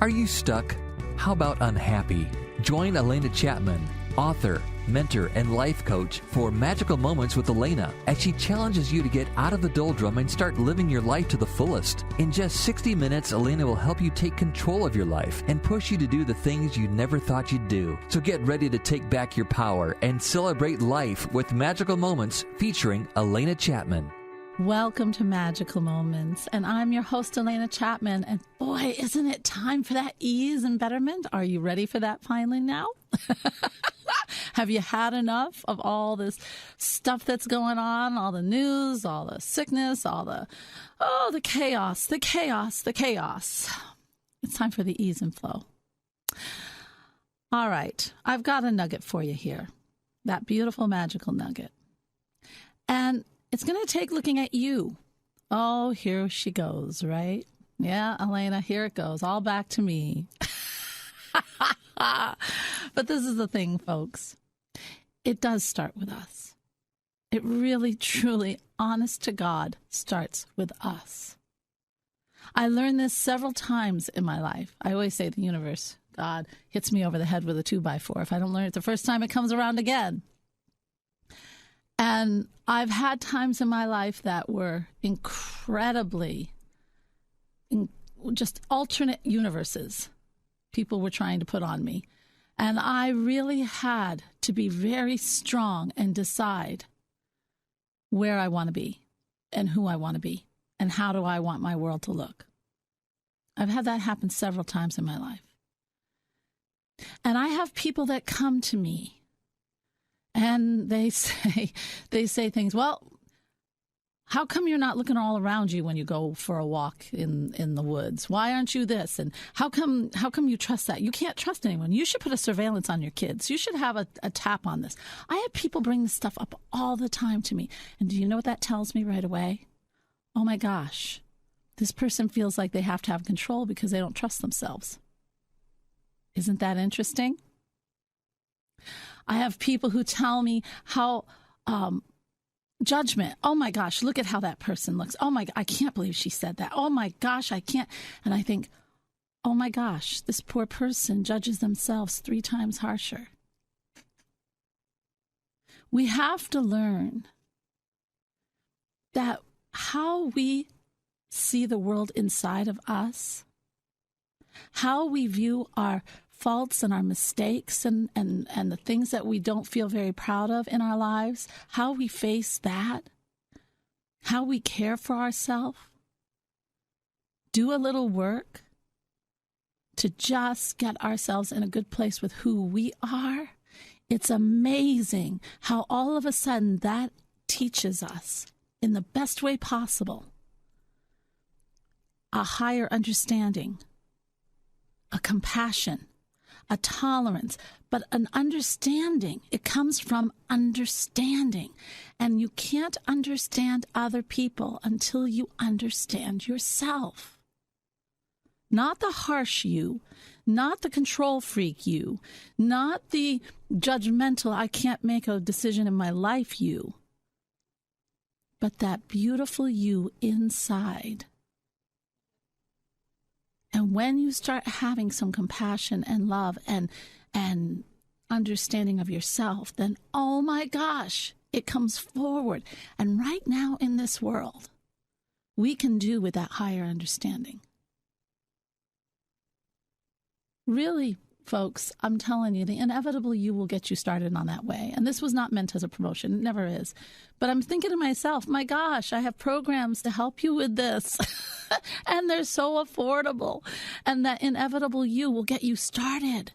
Are you stuck? How about unhappy? Join Alena Chapman, author, mentor, and life coach for Magical Moments with Alena as she challenges you to get out of the doldrum and start living your life to the fullest. In just 60 minutes, Alena will help you take control of your life and push you to do the things you never thought you'd do. So get ready to take back your power and celebrate life with Magical Moments featuring Alena Chapman. Welcome to Magical Moments, and I'm your host, Alena Chapman, and boy, isn't it time for that ease and betterment? Are you ready for that finally now? Have you had enough of all this stuff that's going on, all the news, all the sickness, all the chaos? It's time for the ease and flow. All right, I've got a nugget for you here, that beautiful magical nugget. And it's going to take looking at you. Oh, here she goes, right? Yeah, Alena, here it goes, all back to me. But this is the thing, folks. It does start with us. It really, truly, honest to God, starts with us. I learned this several times in my life. I always say the universe, God, hits me over the head with a 2x4. If I don't learn it the first time, it comes around again. And I've had times in my life that were incredibly, just alternate universes people were trying to put on me. And I really had to be very strong and decide where I want to be and who I want to be and how do I want my world to look. I've had that happen several times in my life. And I have people that come to me and they say things, well, how come you're not looking all around you when you go for a walk in the woods? Why aren't you this? And how come you trust that? You can't trust anyone. You should put a surveillance on your kids. You should have a tap on this. I have people bring this stuff up all the time to me. And do you know what that tells me right away? Oh my gosh, this person feels like they have to have control because they don't trust themselves. Isn't that interesting? I have people who tell me how judgment. Oh my gosh, look at how that person looks. Oh my, I can't believe she said that. Oh my gosh, I can't. And I think, oh my gosh, this poor person judges themselves 3 times harsher. We have to learn that how we see the world inside of us, how we view our faults and our mistakes and the things that we don't feel very proud of in our lives, how we face that, how we care for ourselves, do a little work to just get ourselves in a good place with who we are. It's amazing how all of a sudden that teaches us in the best way possible a higher understanding, a compassion, a tolerance, but an understanding. It comes from understanding. And you can't understand other people until you understand yourself. Not the harsh you, not the control freak you, not the judgmental, I can't make a decision in my life you, but that beautiful you inside. And when you start having some compassion and love and understanding of yourself, then, oh my gosh, it comes forward. And right now in this world, we can do with that higher understanding. Really, folks, I'm telling you, the inevitable you will get you started on that way. And this was not meant as a promotion. It never is. But I'm thinking to myself, my gosh, I have programs to help you with this. And they're so affordable. And that inevitable you will get you started.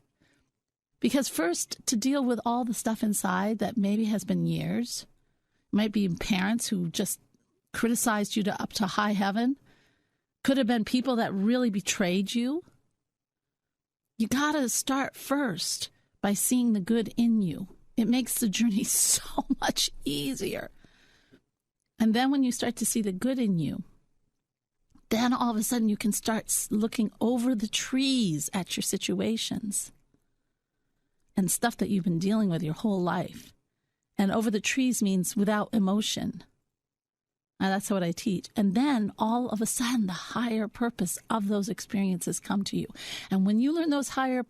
Because first, to deal with all the stuff inside that maybe has been years, might be parents who just criticized you up to high heaven, could have been people that really betrayed you. You got to start first by seeing the good in you. It makes the journey so much easier. And then when you start to see the good in you, then all of a sudden you can start looking over the trees at your situations and stuff that you've been dealing with your whole life. And over the trees means without emotion. And that's what I teach. And then all of a sudden, the higher purpose of those experiences come to you. And when you learn those higher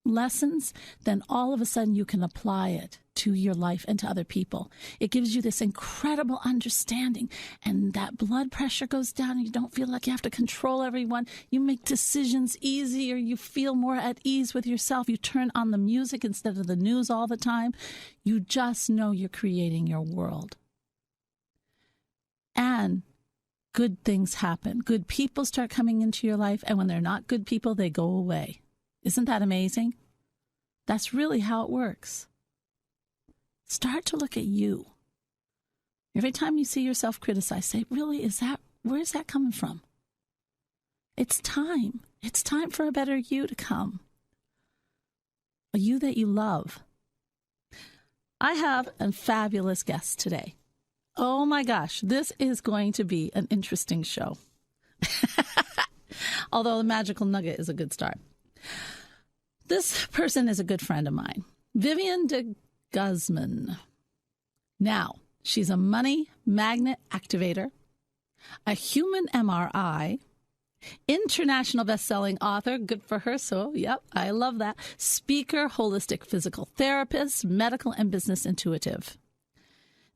lessons, then all of a sudden you can apply it to your life and to other people. It gives you this incredible understanding, and that blood pressure goes down, and you don't feel like you have to control everyone. You make decisions easier. You feel more at ease with yourself. You turn on the music instead of the news all the time. You just know you're creating your world. And good things happen. Good people start coming into your life, and when they're not good people, they go away. Isn't that amazing? That's really how it works. Start to look at you. Every time you see yourself criticized, say, really, where is that coming from? It's time. It's time for a better you to come. A you that you love. I have a fabulous guest today. Oh my gosh, this is going to be an interesting show. Although the magical nugget is a good start. This person is a good friend of mine, Vivian Guzman. Now, she's a money magnet activator, a human MRI, international best-selling author, good for her, so yep, I love that, speaker, holistic physical therapist, medical and business intuitive.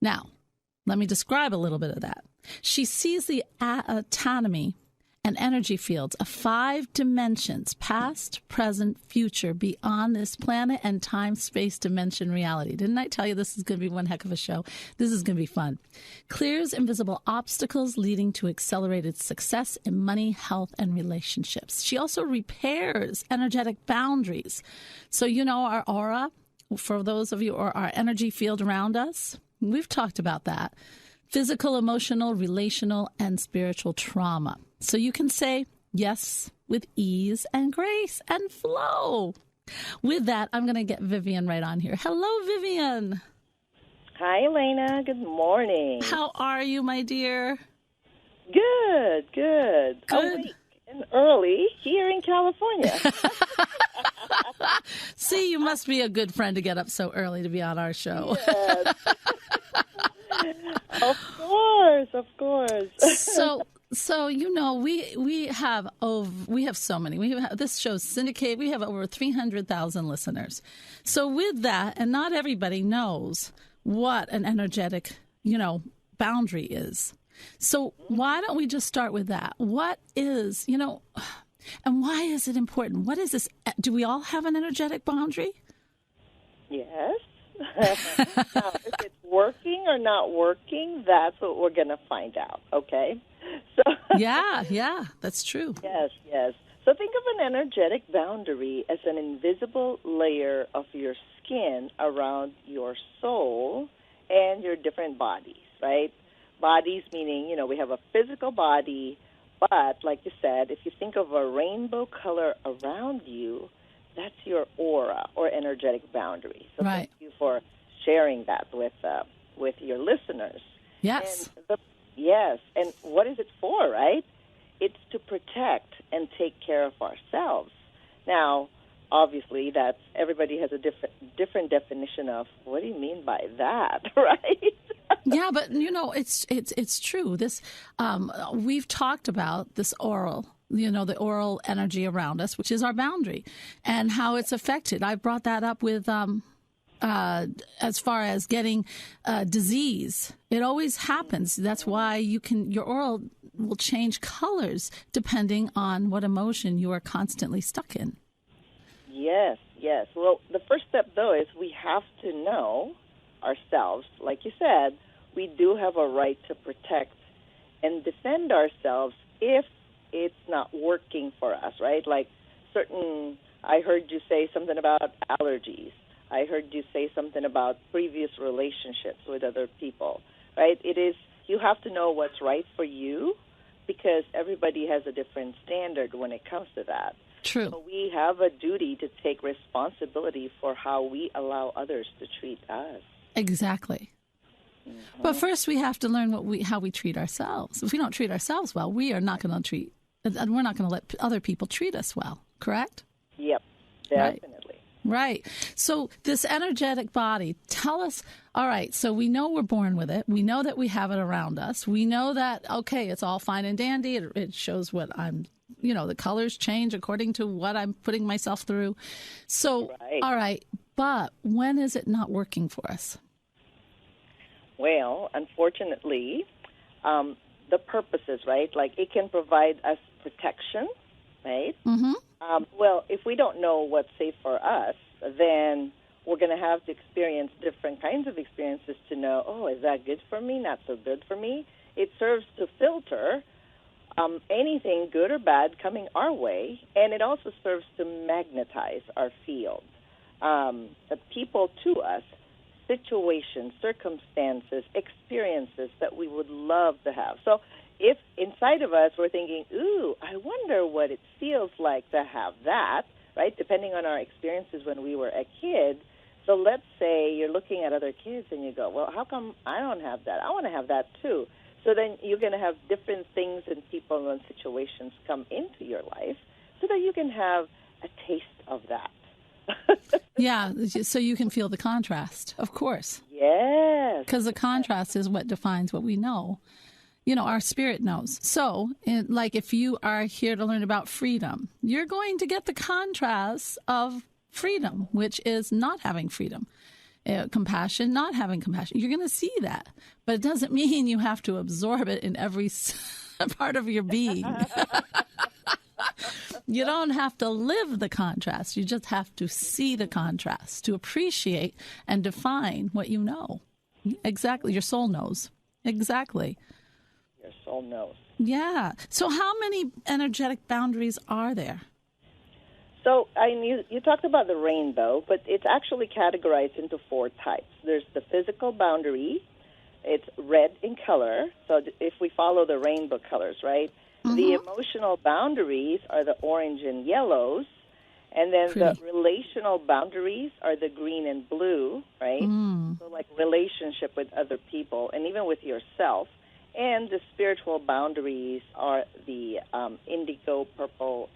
Now, let me describe a little bit of that. She sees the autonomy and energy fields of 5 dimensions, past, present, future, beyond this planet and time-space dimension reality. Didn't I tell you this is going to be one heck of a show? This is going to be fun. Clears invisible obstacles leading to accelerated success in money, health, and relationships. She also repairs energetic boundaries. So, you know, our aura, for those of you, or our energy field around us, we've talked about that. Physical, emotional, relational, and spiritual trauma. So you can say yes with ease and grace and flow. With that, I'm going to get Vivian right on here. Hello, Vivian. Hi, Alena. Good morning. How are you, my dear? Good. Awake and early here in California. See, you must be a good friend to get up so early to be on our show. Yes. Of course. So you know, we have so many. This show's syndicated. We have over 300,000 listeners. So with that, and not everybody knows what an energetic, boundary is. So why don't we just start with that? What is, and why is it important? What is this? Do we all have an energetic boundary? Yes. Now, if it's working or not working, that's what we're going to find out, okay? So Yeah, that's true. Yes. So think of an energetic boundary as an invisible layer of your skin around your soul and your different bodies, right? Bodies meaning, we have a physical body, but like you said, if you think of a rainbow color around you, that's your aura or energetic boundary. So right. Thank you for sharing that with your listeners. Yes. Yes. And what is it for, right? It's to protect and take care of ourselves. Now, obviously, everybody has a different definition of what do you mean by that, right? Yeah, but it's true. This we've talked about this oral. The oral energy around us, which is our boundary, and how it's affected. I brought that up with as far as getting disease. It always happens. That's why your oral will change colors depending on what emotion you are constantly stuck in. Yes. Well, the first step, though, is we have to know ourselves. Like you said, we do have a right to protect and defend ourselves if it's not working for us, right? Like I heard you say something about allergies. I heard you say something about previous relationships with other people, right? You have to know what's right for you because everybody has a different standard when it comes to that. True. So we have a duty to take responsibility for how we allow others to treat us. Exactly. Mm-hmm. But first we have to learn how we treat ourselves. If we don't treat ourselves well, we're not going to let other people treat us well, correct? Yep, definitely. Right. So this energetic body, tell us, all right, so we know we're born with it. We know that we have it around us. We know that, okay, it's all fine and dandy. It shows what I'm, the colors change according to what I'm putting myself through. So, Right. All right, but when is it not working for us? Well, unfortunately, the purposes, right? Like it can provide us protection, right? Mm-hmm. Well, if we don't know what's safe for us, then we're going to have to experience different kinds of experiences to know, oh, is that good for me, not so good for me? It serves to filter anything good or bad coming our way, and it also serves to magnetize our field. The people to us, situations, circumstances, experiences that we would love to have. So if inside of us we're thinking, ooh, I wonder what it feels like to have that, right, depending on our experiences when we were a kid. So let's say you're looking at other kids and you go, well, how come I don't have that? I want to have that too. So then you're going to have different things and people and situations come into your life so that you can have a taste of that. Yeah, so you can feel the contrast, of course. Yes. Because the contrast is what defines what we know. Our spirit knows. So, like if you are here to learn about freedom, you're going to get the contrast of freedom, which is not having freedom. Compassion, not having compassion. You're going to see that. But it doesn't mean you have to absorb it in every part of your being. You don't have to live the contrast. You just have to see the contrast, to appreciate and define what you know. Exactly. Your soul knows. Exactly. Your soul knows. Yeah. So how many energetic boundaries are there? So you talked about the rainbow, but it's actually categorized into 4 types. There's the physical boundary. It's red in color. So if we follow the rainbow colors, right? Mm-hmm. The emotional boundaries are the orange and yellows. And then the relational boundaries are the green and blue, right? So like relationship with other people and even with yourself. And the spiritual boundaries are the indigo, purple,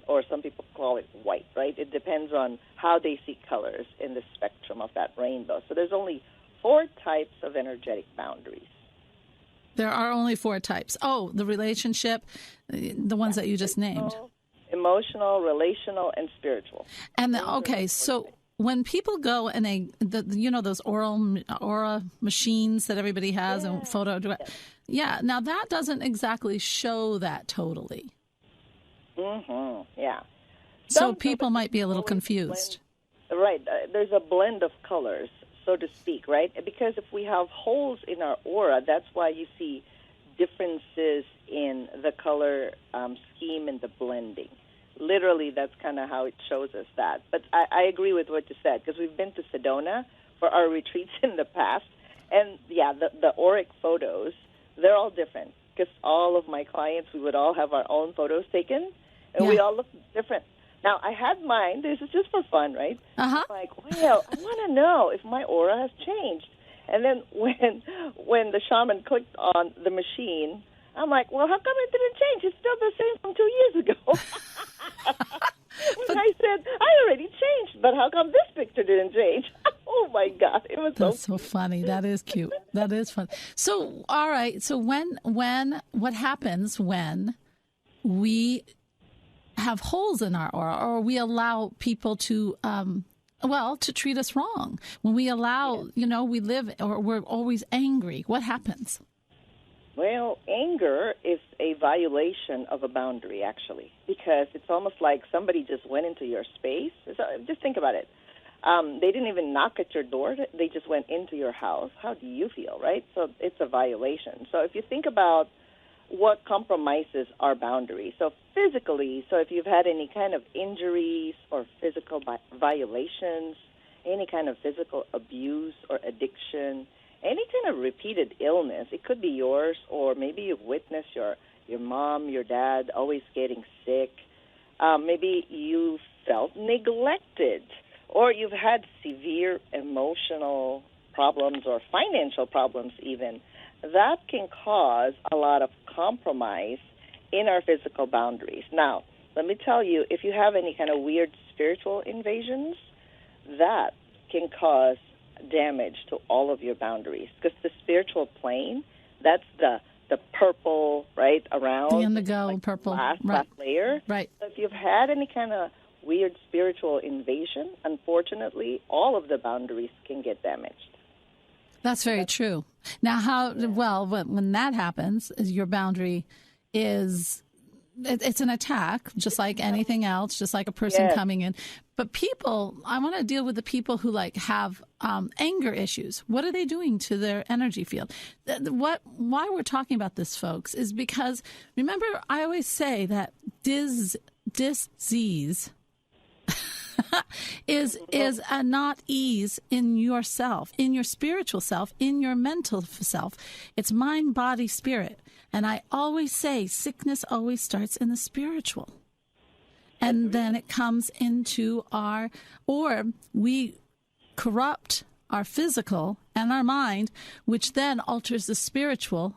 or some people call it white, right? It depends on how they see colors in the spectrum of that rainbow. So there's only 4 types of energetic boundaries. There are only 4 types. Oh, the relationship, the ones that you just named. Emotional, relational, and spiritual. And so when people go and those aura machines that everybody has and photo, now that doesn't exactly show that totally. Mm-hmm. Yeah. So people might be a little confused. Right. There's a blend of colors, so to speak, right? Because if we have holes in our aura, that's why you see differences in the color scheme and the blending. Literally, that's kind of how it shows us that. But I agree with what you said, because we've been to Sedona for our retreats in the past. And, yeah, the Auric Photos, they're all different, because all of my clients, we would all have our own photos taken, and we all look different. Now, I had mine. This is just for fun, right? Uh-huh. I'm like, well, I want to know if my aura has changed. And then when the shaman clicked on the machine, I'm like, well, how come it didn't change? It's still the same from 2 years ago. And I said, I already changed, but how come this picture didn't change? Oh, my God. It was That's so funny. That is cute. That is fun. So, all right. So what happens when we have holes in our aura, or we allow people to treat us wrong? When we allow, we live, or we're always angry, what happens? Well, anger is a violation of a boundary, actually, because it's almost like somebody just went into your space. So just think about it. They didn't even knock at your door. They just went into your house. How do you feel, right? So it's a violation. So if you think about what compromises our boundaries, so physically, so if you've had any kind of injuries or physical violations, any kind of physical abuse or addiction, any kind of repeated illness, it could be yours, or maybe you've witnessed your mom, your dad always getting sick. Maybe you felt neglected, or you've had severe emotional problems or financial problems even. That can cause a lot of compromise in our physical boundaries. Now, let me tell you, if you have any kind of weird spiritual invasions, that can cause damage to all of your boundaries, because the spiritual plane, that's the purple, right, around the indigo, like purple, last layer. Right. So if you've had any kind of weird spiritual invasion, unfortunately, all of the boundaries can get damaged. That's very true. Now, when that happens, your boundary is, it's an attack, just like anything else, just like a person coming in. But I want to deal with the people who have anger issues. What are they doing to their energy field? Why we're talking about this, folks, is because, remember, I always say that disease is a not ease in yourself, in your spiritual self, in your mental self. It's mind, body, spirit. And I always say sickness always starts in the spiritual. And then it comes into we corrupt our physical and our mind, which then alters the spiritual,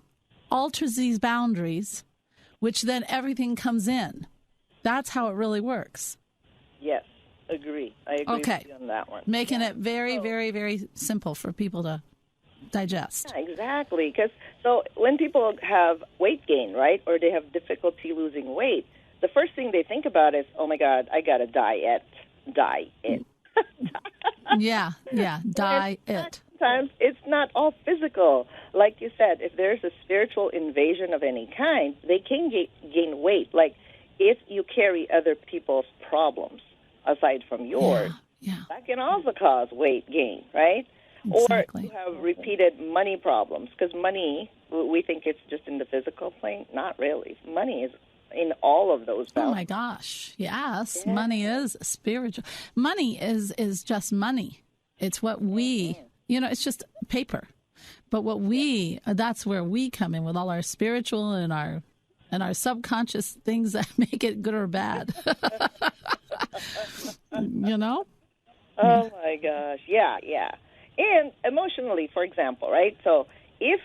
alters these boundaries, which then everything comes in. That's how it really works. Yes, agree. I agree with you on that one. Making it very, very, very simple for people to digest. Yeah, exactly. Because when people have weight gain, right, or they have difficulty losing weight, the first thing they think about is, oh, my God, I got to diet. Yeah, diet. Sometimes it's not all physical. Like you said, if there's a spiritual invasion of any kind, they can gain weight. Like if you carry other people's problems aside from yours, that can also cause weight gain, right? Exactly. Or you have repeated money problems, because money, we think it's just in the physical plane. Not really. Money is in all of those boundaries. Oh, my gosh. Yes, money is spiritual. Money is just money. It's what it's just paper. But that's where we come in with all our spiritual and our subconscious things that make it good or bad. Oh, my gosh. Yeah. And emotionally, for example, right? So if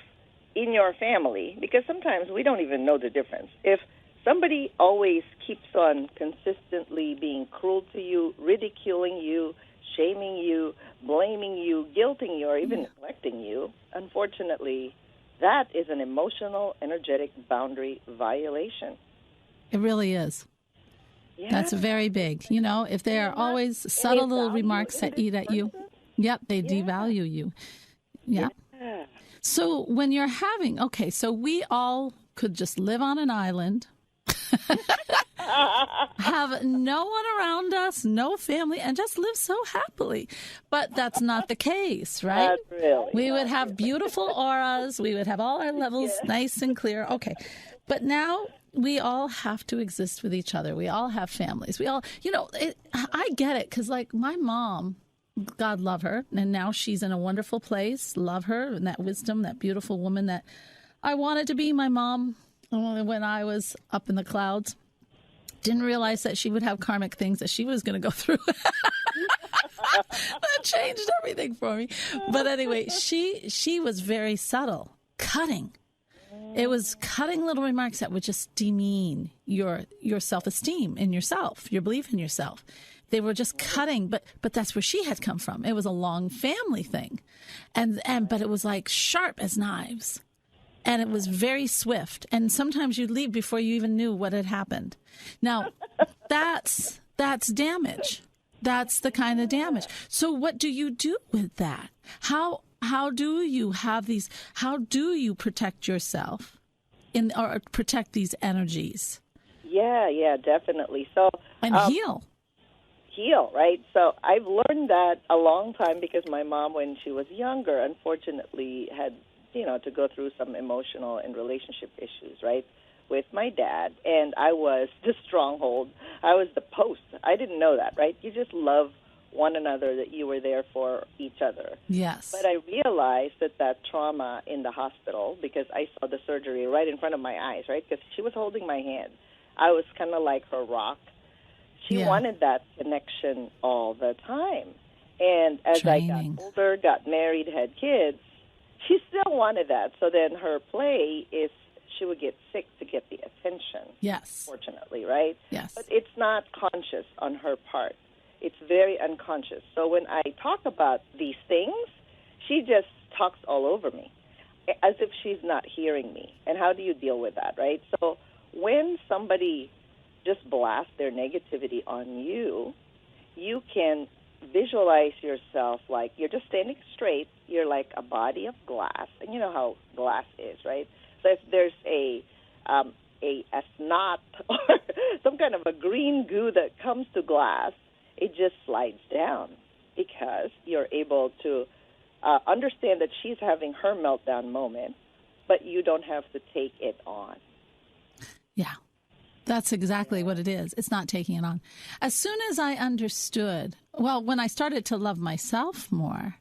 in your family, because sometimes we don't even know the difference, if somebody always keeps on consistently being cruel to you, ridiculing you, shaming you, blaming you, guilting you, or even neglecting you, unfortunately, that is an emotional, energetic boundary violation. It really is. Yeah. That's very big. If they are always subtle little remarks that eat at you, they devalue you. Yeah. So when you're so we all could just live on an island, have no one around us, no family, and just live so happily. But that's not the case, right? We would have beautiful auras. We would have all our levels nice and clear. Okay. But now we all have to exist with each other. We all have families. We all, I get it, because my mom, God love her, and now she's in a wonderful place. Love her, and that wisdom, that beautiful woman that I wanted to be my mom when I was up in the clouds. Didn't realize that she would have karmic things that she was going to go through. That changed everything for me. But anyway, she was very subtle, cutting. It was cutting little remarks that would just demean your self-esteem in yourself, your belief in yourself. They were just cutting, but that's where she had come from. It was a long family thing, but it was like sharp as knives, and it was very swift. And sometimes you'd leave before you even knew what had happened. Now, that's damage. That's the kind of damage. So, what do you do with that? How do you have these? How do you protect yourself or protect these energies? Yeah, definitely. So heal. Heal, right? So I've learned that a long time, because my mom, when she was younger, unfortunately had, to go through some emotional and relationship issues, right, with my dad. And I was the stronghold. I was the post. I didn't know that, right? You just love one another, that you were there for each other. Yes. But I realized that trauma in the hospital, because I saw the surgery right in front of my eyes, right, because she was holding my hand. I was kind of like her rock. She wanted that connection all the time. And as I got older, got married, had kids, she still wanted that. So then her play is she would get sick to get the attention. Yes. Fortunately, right? Yes. But it's not conscious on her part. It's very unconscious. So when I talk about these things, she just talks all over me as if she's not hearing me. And how do you deal with that, right? So when somebody just blasts their negativity on you, you can visualize yourself like you're just standing straight. You're like a body of glass. And you know how glass is, right? So if there's a snot or some kind of a green goo that comes to glass, it just slides down because you're able to understand that she's having her meltdown moment, but you don't have to take it on. Yeah, that's exactly what it is. It's not taking it on. As soon as I understood, well, when I started to love myself more,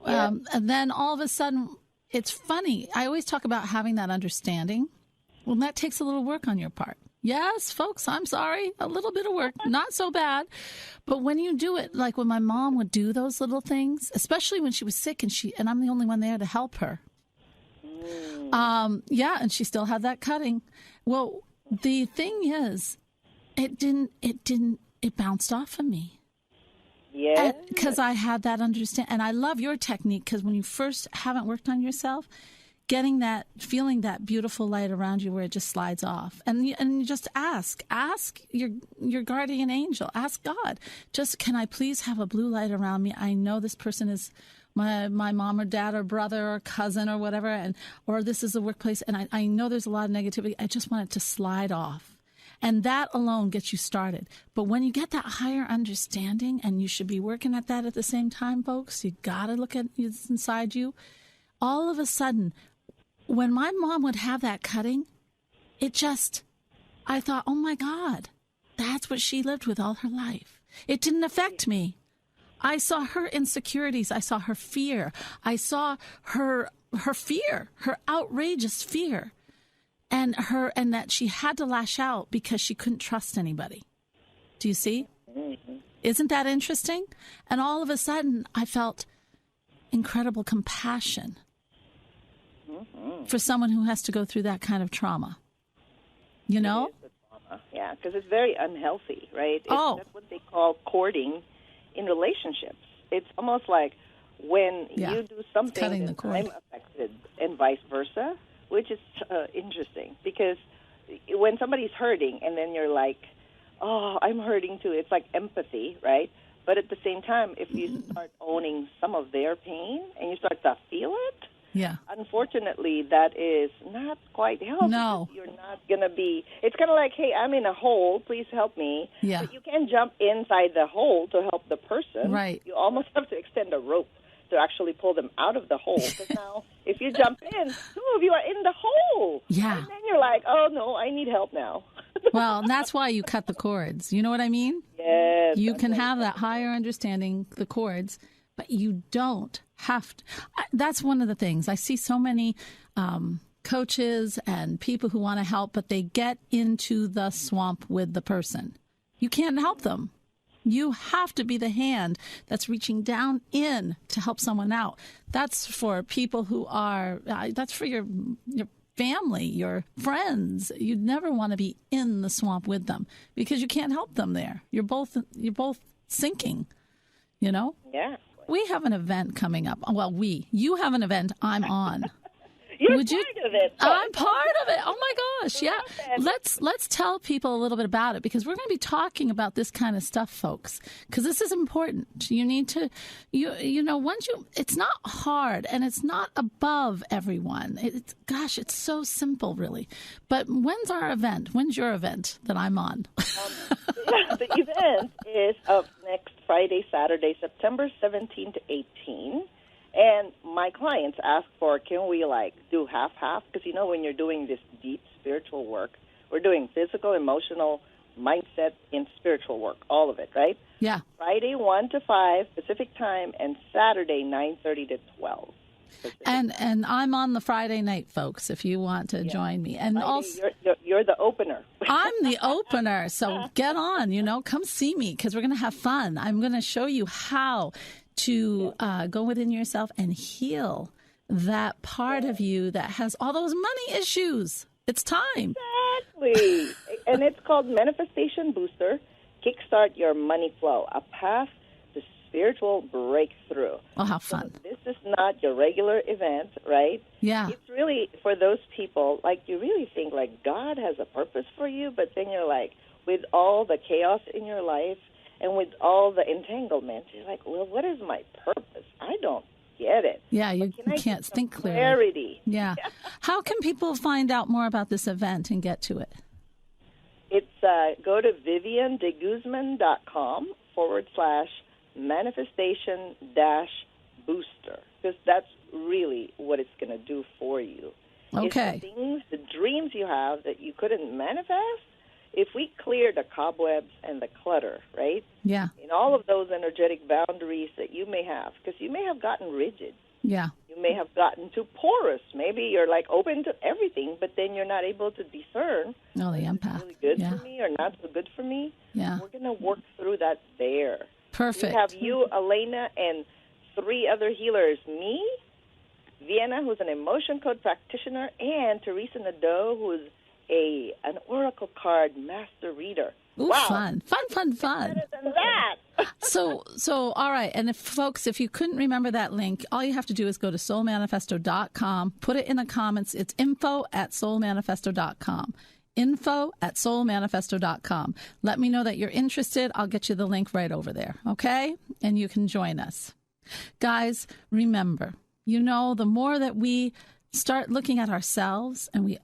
and then all of a sudden, it's funny. I always talk about having that understanding. Well, that takes a little work on your part. Yes, folks, I'm sorry. A little bit of work, not so bad. But when you do it, like when my mom would do those little things, especially when she was sick and I'm the only one there to help her. And she still had that cutting. Well, the thing is, it bounced off of me. Yeah. Because I had that understanding. And I love your technique because when you first haven't worked on yourself, feeling that beautiful light around you where it just slides off. And you just ask your guardian angel, ask God, just, can I please have a blue light around me? I know this person is my mom or dad or brother or cousin or whatever, or this is the workplace, and I know there's a lot of negativity. I just want it to slide off. And that alone gets you started. But when you get that higher understanding, and you should be working at that at the same time, folks, you got to look at what's inside you. All of a sudden, when my mom would have that cutting, I thought, oh my God, that's what she lived with all her life. It didn't affect me. I saw her insecurities. I saw her fear. I saw her fear, her outrageous fear, and that she had to lash out because she couldn't trust anybody. Do you see? Mm-hmm. Isn't that interesting? And all of a sudden, I felt incredible compassion for someone who has to go through that kind of trauma. You know? It is the trauma. Yeah, because it's very unhealthy, right? That's what they call courting in relationships. It's almost like when you do something that I'm affected and vice versa, which is interesting because when somebody's hurting and then you're like, oh, I'm hurting too, it's like empathy, right? But at the same time, if you start owning some of their pain and you start to feel it, unfortunately, that is not quite healthy. No. You're not going to be... It's kind of like, hey, I'm in a hole. Please help me. Yeah. But you can't jump inside the hole to help the person. Right. You almost have to extend a rope to actually pull them out of the hole. Because now, if you jump in, two of you are in the hole. Yeah. And then you're like, oh, no, I need help now. Well, and that's why you cut the cords. You know what I mean? Yes. You can have that higher understanding, the cords, but you don't have to. That's one of the things. I see so many coaches and people who want to help, but they get into the swamp with the person. You can't help them. You have to be the hand that's reaching down in to help someone out. That's for people who are, that's for your family, your friends. You'd never want to be in the swamp with them because you can't help them there. You're both sinking, you know? Yeah. We have an event coming up. Well, you have an event I'm on. You're part of it. I'm part of it. Oh my gosh. Yeah. Let's tell people a little bit about it because we're going to be talking about this kind of stuff, folks, because this is important. You need to, it's not hard and it's not above everyone. It's so simple, really. But when's our event? When's your event that I'm on? The event is next Friday, Saturday, September 17 to 18. And my clients ask for, can we do half-half? Because, when you're doing this deep spiritual work, we're doing physical, emotional, mindset, and spiritual work, all of it, right? Yeah. Friday, 1 to 5 Pacific time, and Saturday, 9:30 to 12. And I'm on the Friday night, folks, if you want to join me. And Friday, also, you're the opener. I'm the opener, so get on, come see me because we're going to have fun. I'm going to show you how to go within yourself and heal that part of you that has all those money issues. It's time. Exactly. And it's called Manifestation Booster. kickstart your money flow, a path to spiritual breakthrough. Oh, how fun. So this is not your regular event, right? Yeah. It's really for those people, like, you really think, like, God has a purpose for you, but then you're like, with all the chaos in your life and with all the entanglements, you're like, well, what is my purpose? I don't get it. Yeah, you can't think clearly. Clarity. Yeah. How can people find out more about this event and get to it? It's go to vivianguzman.com/manifestation-booster, because that's really what it's going to do for you. Okay. It's the things, the dreams you have that you couldn't manifest, if we clear the cobwebs and the clutter, right? Yeah. In all of those energetic boundaries that you may have, because you may have gotten rigid. Yeah. You may have gotten too porous. Maybe you're like open to everything, but then you're not able to discern. Oh, the empath. Really good for me or not so good for me. Yeah. We're going to work through that there. Perfect. We have you, Alena, and 3 other healers. Me, Vienna, who's an emotion code practitioner, and Teresa Nadeau, who's an oracle card master reader. Ooh, wow. Fun. Better than that. So, all right. And if you couldn't remember that link, all you have to do is go to soulmanifesto.com, put it in the comments. It's info@soulmanifesto.com. info@soulmanifesto.com. Let me know that you're interested. I'll get you the link right over there. Okay? And you can join us. Guys, remember, the more that we start looking at ourselves and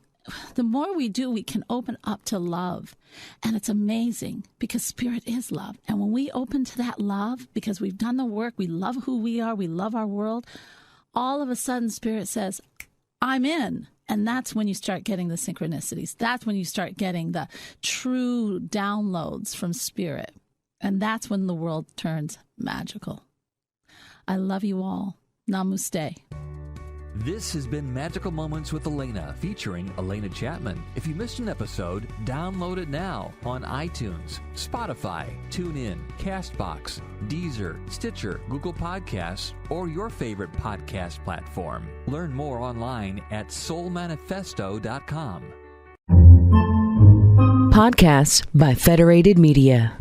the more we do, we can open up to love. And it's amazing because Spirit is love. And when we open to that love, because we've done the work, we love who we are, we love our world, all of a sudden Spirit says, I'm in. And that's when you start getting the synchronicities. That's when you start getting the true downloads from Spirit. And that's when the world turns magical. I love you all. Namaste. This has been Magical Moments with Alena, featuring Alena Chapman. If you missed an episode, download it now on iTunes, Spotify, TuneIn, CastBox, Deezer, Stitcher, Google Podcasts, or your favorite podcast platform. Learn more online at soulmanifesto.com. Podcasts by Federated Media.